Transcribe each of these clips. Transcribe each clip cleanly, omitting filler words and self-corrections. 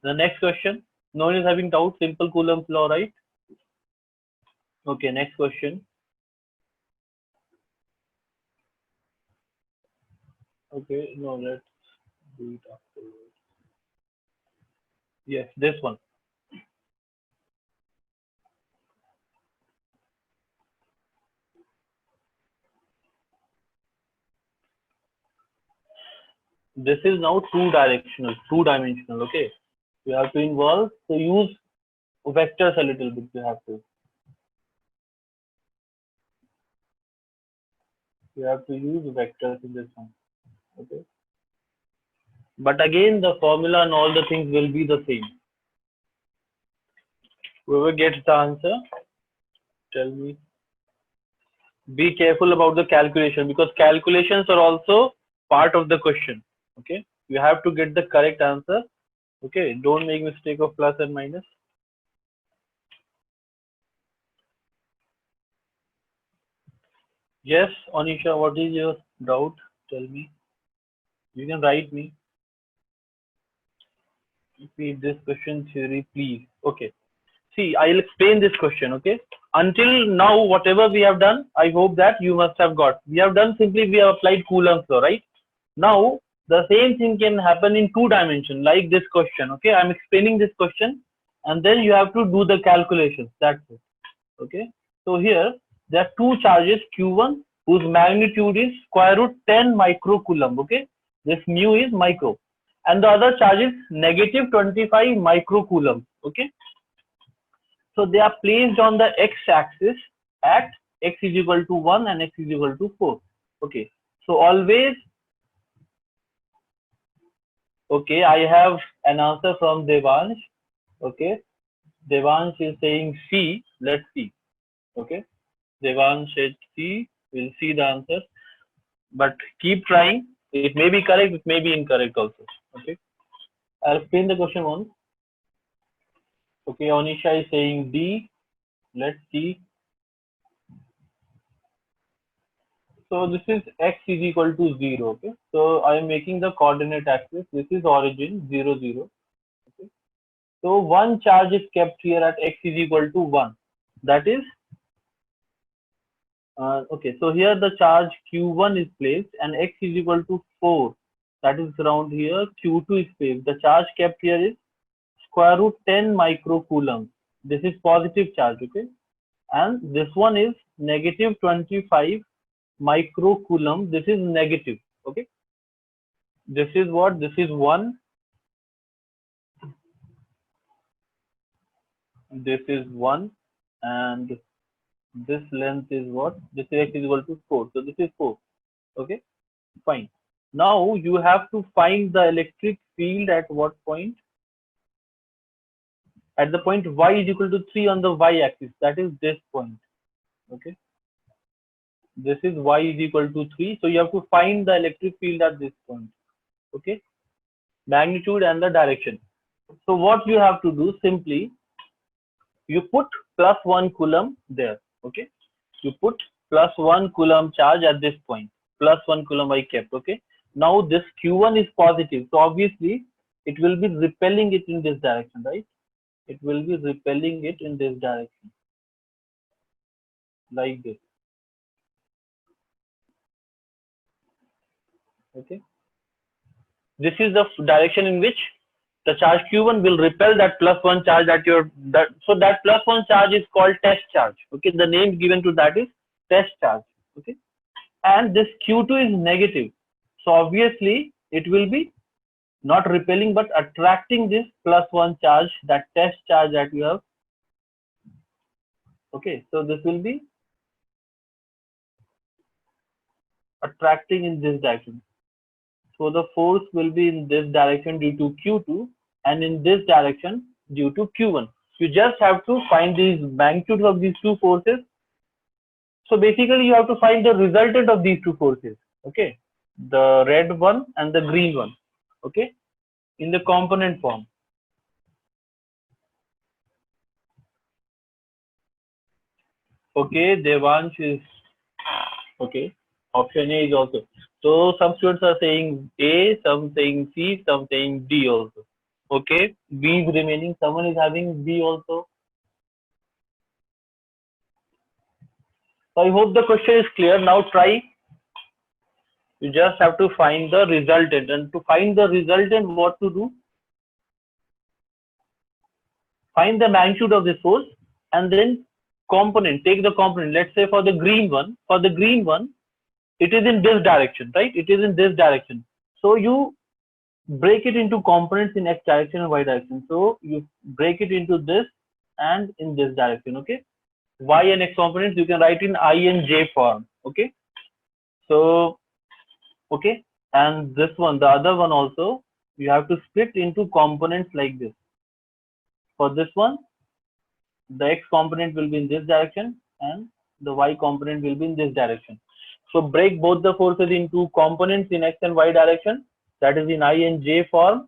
The next question. No one is having doubt. Simple Coulomb's law, right? Okay. Next question. Okay. No, let's do it afterwards. Yes, this one. This is now two directional, two dimensional. Okay. You have to involve. So use vectors a little bit. You have to. You have to use vectors in this one. Okay. But again, the formula and all the things will be the same. Whoever gets the answer, tell me. Be careful about the calculation because calculations are also part of the question. Okay. You have to get the correct answer. Okay. Don't make mistake of plus and minus. Yes, Anisha, what is your doubt? Tell me. You can write me. Repeat this question theory, please. Okay. See, I'll explain this question, okay? Until now, whatever we have done, I hope that you must have got. We have done simply, we have applied Coulomb's law, right? Now, the same thing can happen in two dimensions, like this question, okay? I'm explaining this question, and then you have to do the calculations. That's it, okay? So here, there are two charges, Q1, whose magnitude is square root 10 microcoulomb, okay? This mu is micro. And the other charge is negative 25 microcoulomb, okay? So they are placed on the x-axis at x is equal to 1 and x is equal to 4. Okay. So always, okay, I have an answer from Devansh. Okay. Devansh is saying C. Let's see. Okay. Devansh said C. We'll see the answer. But keep trying. It may be correct, it may be incorrect also. Okay. I'll explain the question once. Okay, Anisha is saying D. Let's see. So this is x is equal to 0. Okay. So I am making the coordinate axis. This is origin 0, 0. Okay. So one charge is kept here at x is equal to 1. That is, okay. So here the charge q1 is placed and x is equal to 4. That is around here. Q2 is placed. The charge kept here is square root 10 microcoulomb. This is positive charge. Okay. And this one is negative 25 microcoulomb. This is negative. Okay. This is what? This is 1. This is 1. And this length is what? This x is equal to 4. So this is 4. Okay. Fine. Now you have to find the electric field at what point? At the point y is equal to 3 on the y-axis. That is this point. Okay. This is y is equal to 3. So you have to find the electric field at this point. Okay. Magnitude and the direction. So what you have to do, simply you put plus 1 coulomb there. Okay. You put plus 1 coulomb charge at this point. Plus 1 coulomb I kept. Okay. Now this q1 is positive. So obviously it will be repelling it in this direction, right? It will be repelling it in this direction. Like this. Okay. This is the direction in which the charge q1 will repel that plus 1 charge at your so that plus 1 charge is called test charge. Okay, the name given to that is test charge. Okay, and this q2 is negative, so obviously it will be not repelling but attracting this plus 1 charge, that test charge that you have. Okay, so this will be attracting in this direction. So the force will be in this direction due to q2 and in this direction due to q1. You just have to find these magnitudes of these two forces. So basically you have to find the resultant of these two forces. Okay, the red one and the green one. Okay, in the component form. Okay, Devansh is okay. Option A is also. So some students are saying A, some saying C, some saying D also. Okay, B is remaining. Someone is having B also. So I hope the question is clear. Now try. You just have to find the resultant, and to find the resultant, what to do? Find the magnitude of this force, and then component. Take the component. Let's say for the green one. For the green one, it is in this direction, right? It is in this direction. So you break it into components in x direction and y direction. So you break it into this and in this direction. Okay, y and x components you can write in I and j form. Okay, so okay, and this one, the other one also, you have to split into components like this. For this one, the x component will be in this direction and the y component will be in this direction. So break both the forces into components in x and y direction, that is in I and j form,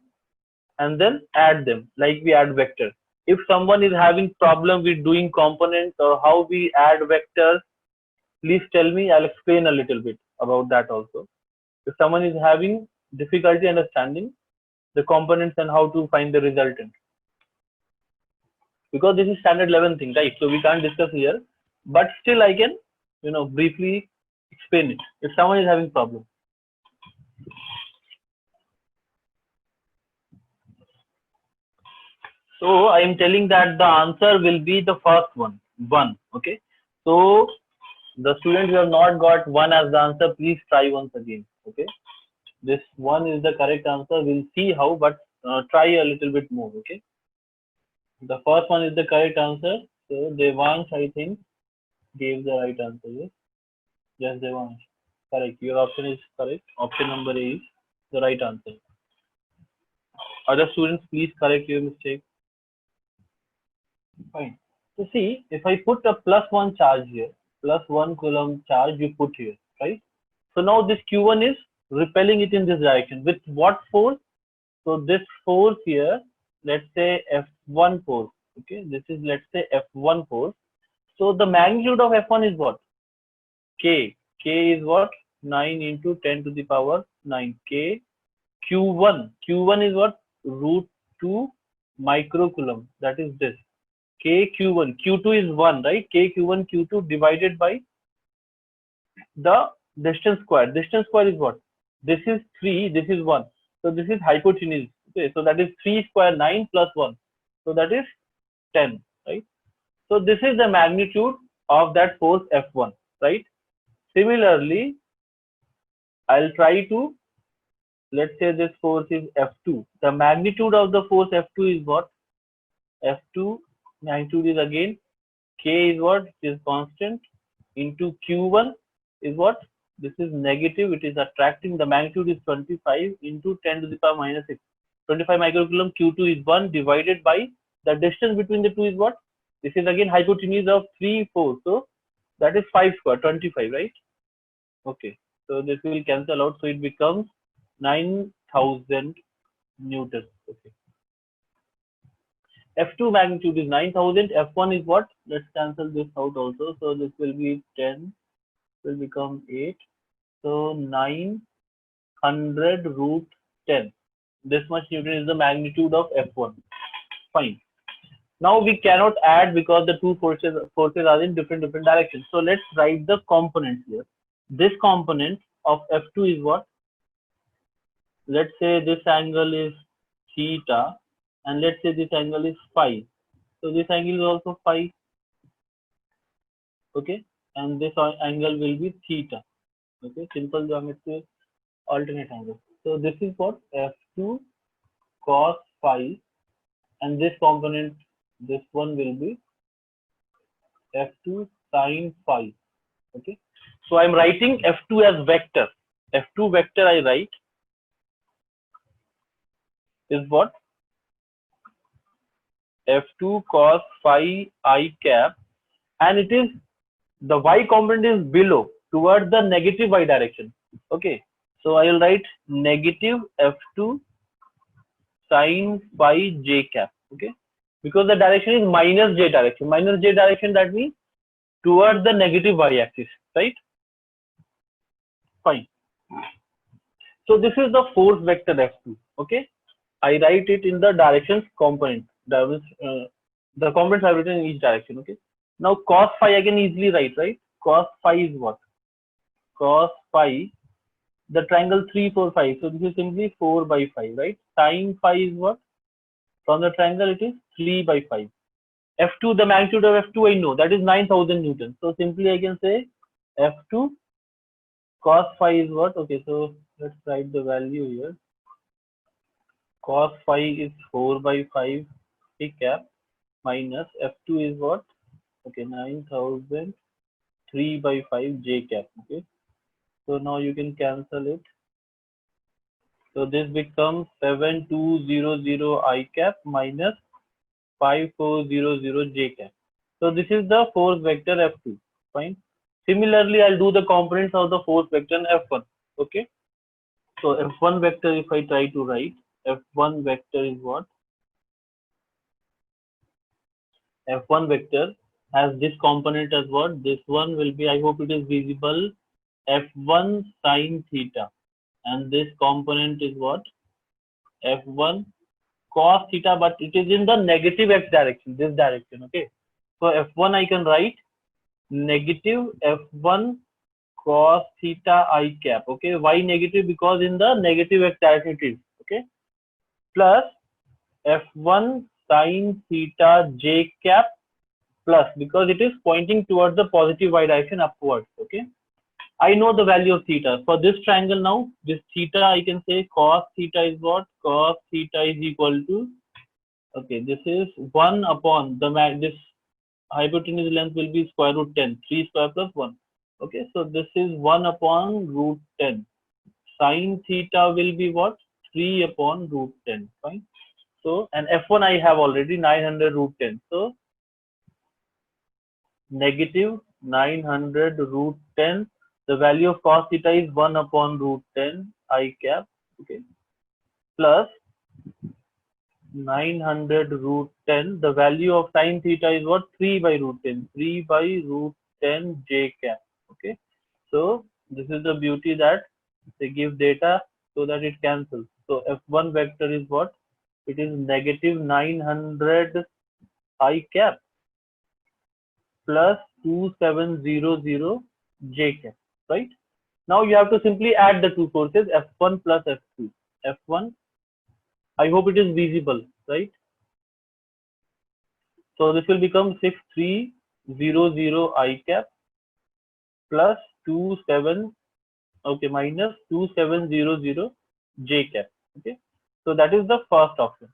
and then add them like we add vectors. If someone is having problem with doing components or how we add vectors, please tell me. I'll explain a little bit about that also. If someone is having difficulty understanding the components and how to find the resultant, because this is standard 11 thing, right? So we can't discuss here, but still I can, briefly explain it if someone is having problem. So I am telling that the answer will be the first one. Okay. So the students who have not got one as the answer, please try once again. Okay. This one is the correct answer. We'll see how, but try a little bit more. Okay. The first one is the correct answer. So Devansh, I think, gave the right answer. Yes. Yes, Devansh. Correct. Your option is correct. Option number A is the right answer. Other students, please correct your mistake. Fine. So see, if I put a +1 charge here, +1 coulomb charge you put here, right? So now this Q1 is repelling it in this direction. With what force? So this force here, let's say F1 force. Okay, this is, let's say, F1 force. So the magnitude of F1 is what? K. K is what? 9 into 10 to the power 9. K. Q1. Q1 is what? √2 microcoulomb. That is this. K Q1. Q2 is 1, right? K Q1 Q2 divided by the distance square. Distance square is what? This is 3, this is 1. So this is hypotenuse. Okay, so that is 3 square 9 plus 1. So that is 10, right? So this is the magnitude of that force F1, right? Similarly, I'll try to, let's say this force is F2. The magnitude of the force F2 is what? F2 magnitude is again K is what? It is constant into Q1 is what? This is negative. It is attracting. The magnitude is 25 into 10 to the power minus 6. 25 microcoulomb. Q2 is 1 divided by the distance between the two is what? This is again hypotenuse of 3, 4. So that is 5 square, 25, right? Okay. So this will cancel out. So it becomes 9,000 Newton. Okay. F2 magnitude is 9,000. F1 is what? Let's cancel this out also. So this will be 10, will become 8. So 900 √10. This much Newton is the magnitude of F1. Fine. Now we cannot add because the two forces are in different directions. So let's write the components here. This component of F2 is what? Let's say this angle is theta, and let's say this angle is phi. So this angle is also phi. Okay, and this angle will be theta. Okay, simple geometry, alternate angle. So this is what? F2 cos phi, and this component, this one will be F2 sin phi. Okay, so I'm writing F2 as vector. F2 vector I write is what? F2 cos phi I cap, and it is, the y component is below towards the negative y direction. Okay, so I will write negative F2 sin phi j cap. Okay, because the direction is minus j direction. Minus j direction, that means towards the negative y axis, right? Fine. So this is the force vector F2. Okay, I write it in the directions component. The components are written in each direction. Okay. Now cos phi I can easily write, right? Cos phi is what? Cos phi, the triangle 3, 4, 5. So this is simply 4 by 5, right? Sin phi is what? From the triangle it is 3 by 5. F2, the magnitude of F2 I know, that is 9000 Newtons. So simply I can say F2 cos phi is what? Okay, so let's write the value here. Cos phi is 4 by 5 P cap minus F2 is what? Okay, 9000 3 by 5 J cap. Okay, so now you can cancel it. So this becomes 7200 I cap minus 5400 J cap. So this is the force vector F2. Fine. Similarly, I'll do the components of the force vector F1. Okay. So F1 vector, if I try to write, F1 vector is what? F1 vector has this component as what? This one will be, I hope it is visible, F1 sine theta. And this component is what? F1 cos theta, but it is in the negative x direction, this direction. Okay. So F1 I can write negative F1 cos theta I cap. Okay. Why negative? Because in the negative x direction it is. Okay. Plus F1 sin theta J cap plus, because it is pointing towards the positive y direction upwards. Okay. I know the value of theta. For this triangle now, this theta I can say cos theta is what? Cos theta is equal to, okay, this is 1 upon the this hypotenuse length will be square root 10, 3 square plus 1. Okay, so this is 1 upon root 10. Sin theta will be what? 3 upon root 10. Fine. So, and F1 I have already 900 root 10. So, negative 900 root 10. The value of cos theta is 1 upon root 10 I cap. Okay. Plus 900 root 10. The value of sin theta is what? 3 by root 10. 3 by root 10 J cap. Okay. So this is the beauty that they give data so that it cancels. So F1 vector is what? It is negative 900 I cap plus 2700 J cap. Right? Now you have to simply add the two forces F1 plus F2. F1, I hope it is visible, right? So this will become 6300 I cap plus 27, okay, minus 2700 J cap. Okay, so that is the first option.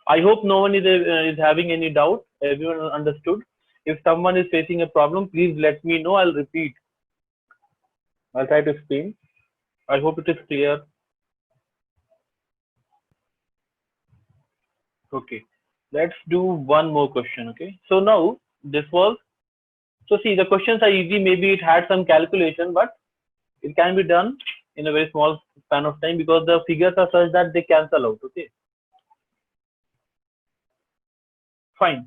I hope no one is having any doubt. Everyone understood. If someone is facing a problem, please let me know. I'll repeat. I'll try to explain. I hope it is clear. Okay, let's do one more question. Okay, so now this was, so see, the questions are easy. Maybe it had some calculation, but it can be done in a very small span of time because the figures are such that they cancel out. Okay, fine.